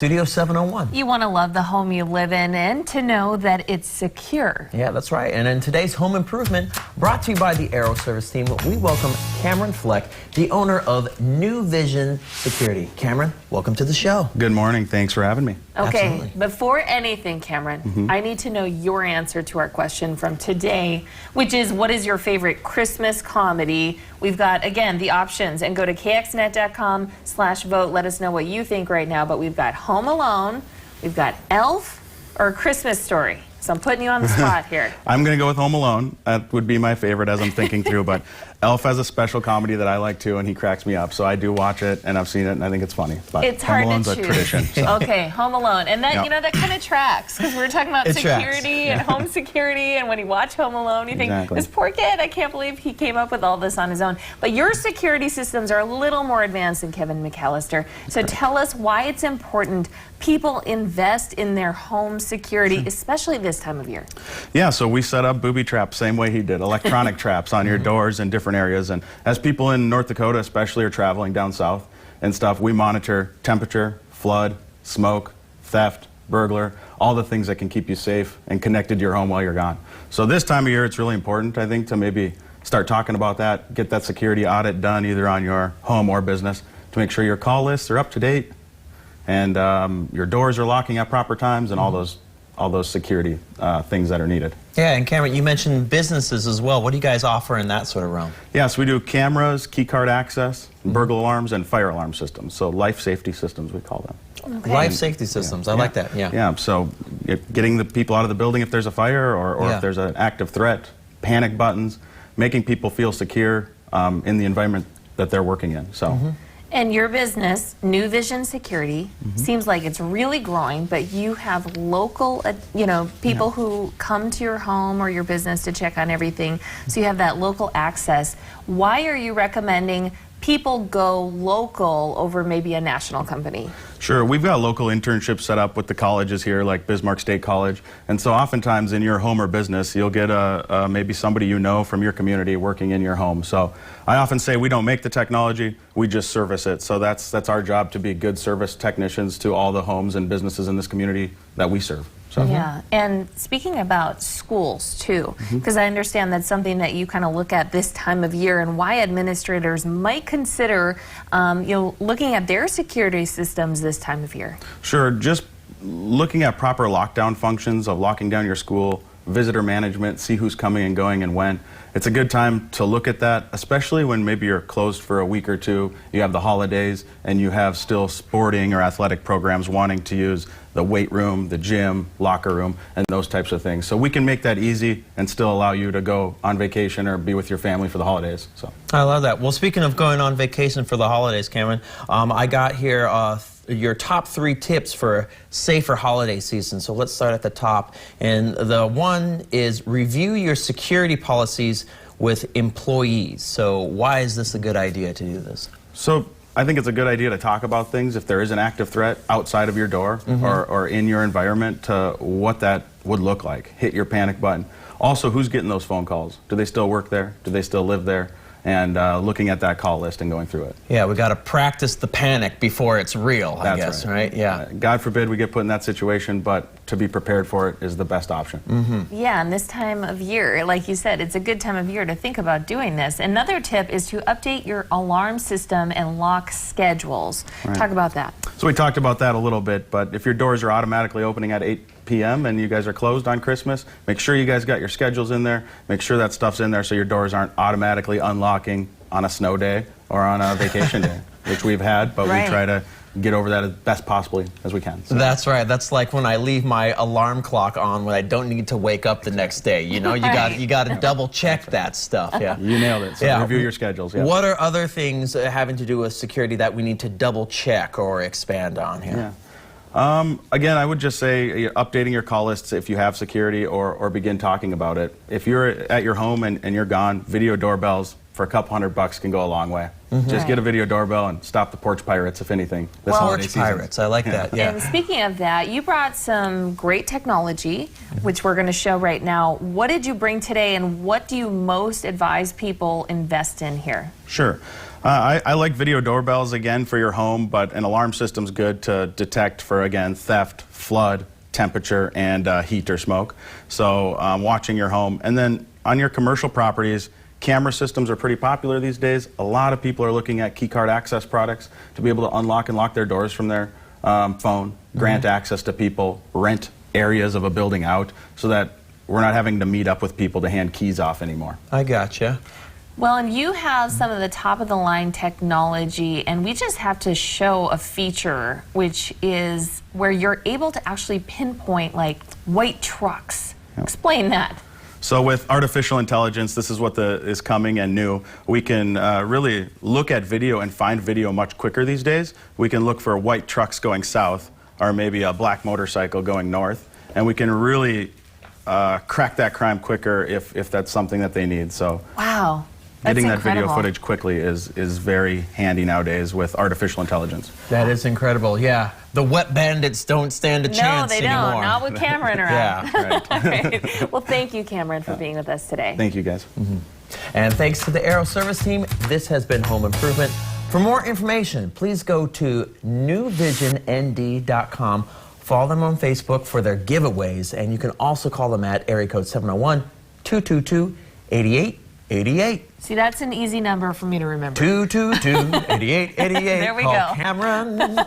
Studio 701. You want to love the home you live in and to know that it's secure. Yeah, that's right. And in today's home improvement, brought to you by the Aero Service team, we welcome Cameron Fleck, the owner of New Vision Security. Cameron, welcome to the show. Good morning. Thanks for having me. Okay, Absolutely. Before anything, Cameron, I need to know your answer to our question from today, which is, what is your favorite Christmas comedy? We've got, again, the options, and go to kxnet.com/vote. Let us know what you think right now, but we've got Home Alone, we've got Elf, or Christmas Story. So I'm putting you on the spot here. I'm going to go with Home Alone. That would be my favorite as I'm thinking through, but Elf has a special comedy that I like too, and he cracks me up. So I do watch it, and I've seen it, and I think it's funny. But It's Home hard Alone's to a choose. tradition. So. Okay, Home Alone. And that, Yep. you know, that kind of tracks, because we were talking about It tracks. security and home security, and when you watch Home Alone, you think, Exactly. this poor kid, I can't believe he came up with all this on his own. But your security systems are a little more advanced than Kevin McAllister. So tell us why it's important people invest in their home security, especially this time of year. Yeah, so we set up booby traps same way he did, electronic traps on your doors in different areas. And as people in North Dakota especially are traveling down south and stuff, we monitor temperature, flood, smoke, theft, burglar, all the things that can keep you safe and connected to your home while you're gone. So this time of year, it's really important, I think, to maybe start talking about that, get that security audit done either on your home or business to make sure your call lists are up to date and your doors are locking at proper times and all those security things that are needed. Yeah, and Cameron, you mentioned businesses as well. What do you guys offer in that sort of realm? Yes, we do cameras, key card access, burglar alarms, and fire alarm systems. So life safety systems, we call them. Okay. Life safety systems. I like that. Yeah. Yeah, so getting the people out of the building if there's a fire or if there's an active threat, panic buttons, making people feel secure in the environment that they're working in. So. And your business, New Vision Security, seems like it's really growing, but you have local, people who come to your home or your business to check on everything. So you have that local access. Why are you recommending people go local over maybe a national company? Sure, we've got local internships set up with the colleges here, like Bismarck State College, and so oftentimes in your home or business, you'll get maybe somebody you know from your community working in your home. So I often say we don't make the technology, we just service it. So that's our job, to be good service technicians to all the homes and businesses in this community that we serve. So. Yeah, and speaking about schools too, because I understand that's something that you kind of look at this time of year and why administrators might consider looking at their security systems this time of year. Sure, just looking at proper lockdown functions of locking down your school, visitor management, see who's coming and going and when. It's a good time to look at that, especially when maybe you're closed for a week or two, you have the holidays, and you have still sporting or athletic programs wanting to use the weight room, the gym, locker room, and those types of things. So we can make that easy and still allow you to go on vacation or be with your family for the holidays. So I love that. Well, speaking of going on vacation for the holidays, Cameron, I got here your top 3 tips for a safer holiday season. So let's start at the top. And the one is review your security policies with employees. So why is this a good idea to do this? So I think it's a good idea to talk about things if there is an active threat outside of your door or in your environment, to what that would look like. Hit your panic button. Also, who's getting those phone calls? Do they still work there? Do they still live there? And looking at that call list and going through it. Yeah, we got to practice the panic before it's real, I guess, right? Yeah. God forbid we get put in that situation, but to be prepared for it is the best option. Yeah, and this time of year, like you said, it's a good time of year to think about doing this. Another tip is to update your alarm system and lock schedules. Right. Talk about that. So we talked about that a little bit, but if your doors are automatically opening at 8 p.m. and you guys are closed on Christmas, make sure you guys got your schedules in there. Make sure that stuff's in there so your doors aren't automatically unlocking on a snow day or on a vacation day, which we've had, but we try to get over that as best possibly as we can. So. That's right. That's like when I leave my alarm clock on when I don't need to wake up the next day. You know, you got to double check that stuff. Yeah. You nailed it. So review your schedules. Yeah. What are other things having to do with security that we need to double check or expand on here? Yeah. Again, I would just say updating your call lists if you have security or begin talking about it. If you're at your home and you're gone, video doorbells for a couple $100 can go a long way. Just get a video doorbell and stop the porch pirates, if anything. This holiday Porch season. pirates, I like that. Yeah. And speaking of that, you brought some great technology, which we're going to show right now. What did you bring today, and what do you most advise people invest in here? Sure. I like video doorbells, again, for your home, but an alarm system's good to detect for, again, theft, flood, temperature, and heat or smoke. So watching your home. And then on your commercial properties, camera systems are pretty popular these days. A lot of people are looking at keycard access products to be able to unlock and lock their doors from their phone, grant access to people, rent areas of a building out so that we're not having to meet up with people to hand keys off anymore. I gotcha. Well, and you have some of the top of the line technology, and we just have to show a feature which is where you're able to actually pinpoint like white trucks. Yep. Explain that. So with artificial intelligence, this is what is coming and new. We can really look at video and find video much quicker these days. We can look for white trucks going south or maybe a black motorcycle going north, and we can really crack that crime quicker if that's something that they need. So Wow. That's getting that incredible. video footage quickly is very handy nowadays with artificial intelligence. That is incredible. Yeah, the wet bandits don't stand a No, chance they anymore. don't. Not with Cameron around. Yeah, Right. All right. Well, thank you, Cameron, for being with us today. Thank you, guys. And thanks to the Aero Service team, this has been Home Improvement. For more information, please go to newvisionnd.com. Follow them on Facebook for their giveaways, and you can also call them at area code 701-222-8888. See, that's an easy number for me to remember. 222-8888. There we Call go. Cameron.